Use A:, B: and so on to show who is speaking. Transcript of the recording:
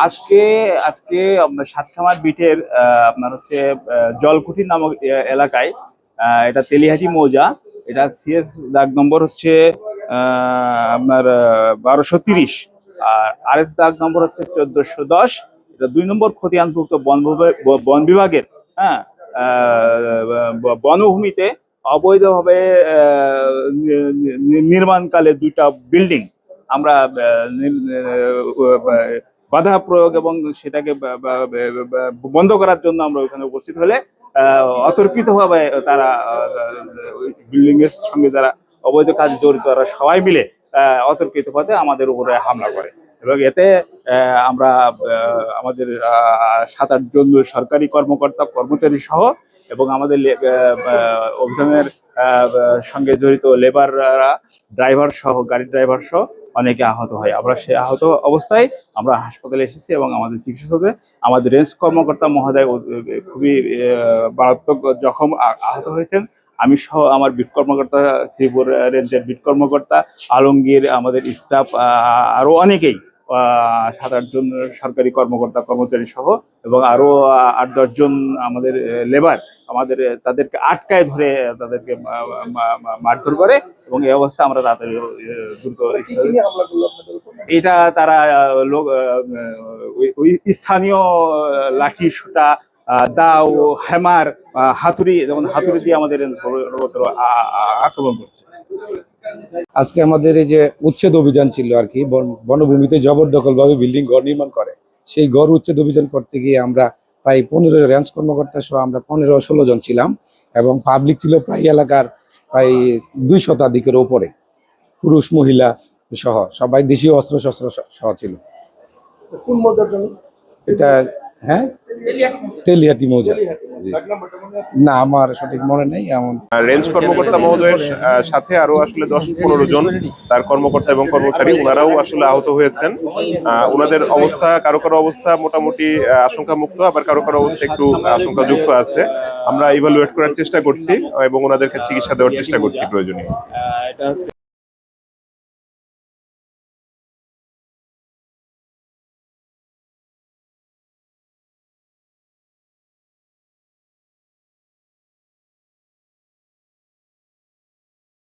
A: আজকে আজকে আপনার সাতখামার বিটের আপনার হচ্ছে জলকুঠি নামক এলাকায়, এটা তেলিহাটি মৌজা। এটা সিএস দাগ নম্বর হচ্ছে আপনার 1230, আর আরএস দাগ নম্বর হচ্ছে 1410। এটা 2 নম্বর খতিয়ানভুক্ত বন বিভাগের, হ্যাঁ, বনভূমিতে অবৈধভাবে নির্মাণকালে 2টা বিল্ডিং আমরা বাধা প্রয়োগ এবং সেটাকে বন্ধ করার জন্য আমরা ওখানে উপস্থিত হলে অতর্কিতভাবে তারা বিল্ডিং এর সঙ্গে যারা অবৈধ কাজে জড়িত তারা সবাই মিলে অতর্কিতভাবে আমাদের উপরে হামলা করে, এবং এতে আমরা আমাদের 7-8 জন সরকারি কর্মকর্তা কর্মচারী সহ এবং আমাদের অভিযানের সঙ্গে জড়িত লেবাররা, ড্রাইভার সহ, গাড়ির ড্রাইভার সহ অনেকে আহত হয়। আমরা সেই আহত অবস্থায় আমরা হাসপাতালে এসেছি এবং আমাদের চিকিৎসা আমাদের রেঞ্জ কর্মকর্তা মহোদয় খুবই মারাত্মক জখম আহত হয়েছেন। আমি সহ আমার বিট কর্মকর্তা, শ্রীপুর রেঞ্জের বিট কর্মকর্তা, আলমগীর, আমাদের স্টাফ, আরো অনেকেই 7-8 জন সরকারি কর্মকর্তা কর্মচারী সহ এবং আরো 8-10 জন আমাদের লেবার আমাদের তাদেরকে আটকায় ধরে তাদেরকে মারধর করে, এবং এই অবস্থা আমরা তাড়াতাড়ি দ্রুত এটা তারা লোক ওই স্থানীয় লাঠি, সুতা, দাও, হ্যামার, হাতুড়ি, যেমন হাতুড়ি দিয়ে আমাদের আক্রমণ করছে।
B: আজকে আমাদের এই যে উচ্ছেদ অভিযান ছিল আর কি, বনভূমিতে জবরদখল ভাবে বিল্ডিং ঘর নির্মাণ করে, সেই ঘর উচ্ছেদ অভিযান করতে গিয়ে আমরা প্রায় 15 রেঞ্জ কর্মকর্তা সহ আমরা 15-16 জন ছিলাম, এবং পাবলিক ছিল প্রায় এলাকার প্রায় 2 শতাধিকের ওপরে, পুরুষ মহিলা সহ সবাই দেশীয় অস্ত্র শস্ত্র সহ ছিল। এটা হ্যাঁ, তেলিহাটি মৌজা। না, আমার সঠিক মনে নেই। এমন
C: রেঞ্জ কর্মকর্তা মহোদয়ের সাথে আরো আসলে 10-15 জন তার কর্মকর্তা এবং কর্মচারী, ওনারাও আসলে আহত হয়েছেন। ওনাদের অবস্থা, কারো কারো অবস্থা মোটামুটি আশঙ্কা মুক্ত, আবার কারো কারো অবস্থা একটু আশঙ্কাযুক্ত আছে। আমরা ইভালুয়েট করার চেষ্টা করছি এবং ওনাদেরকে চিকিৎসা দেওয়ার চেষ্টা করছি প্রয়োজনীয়।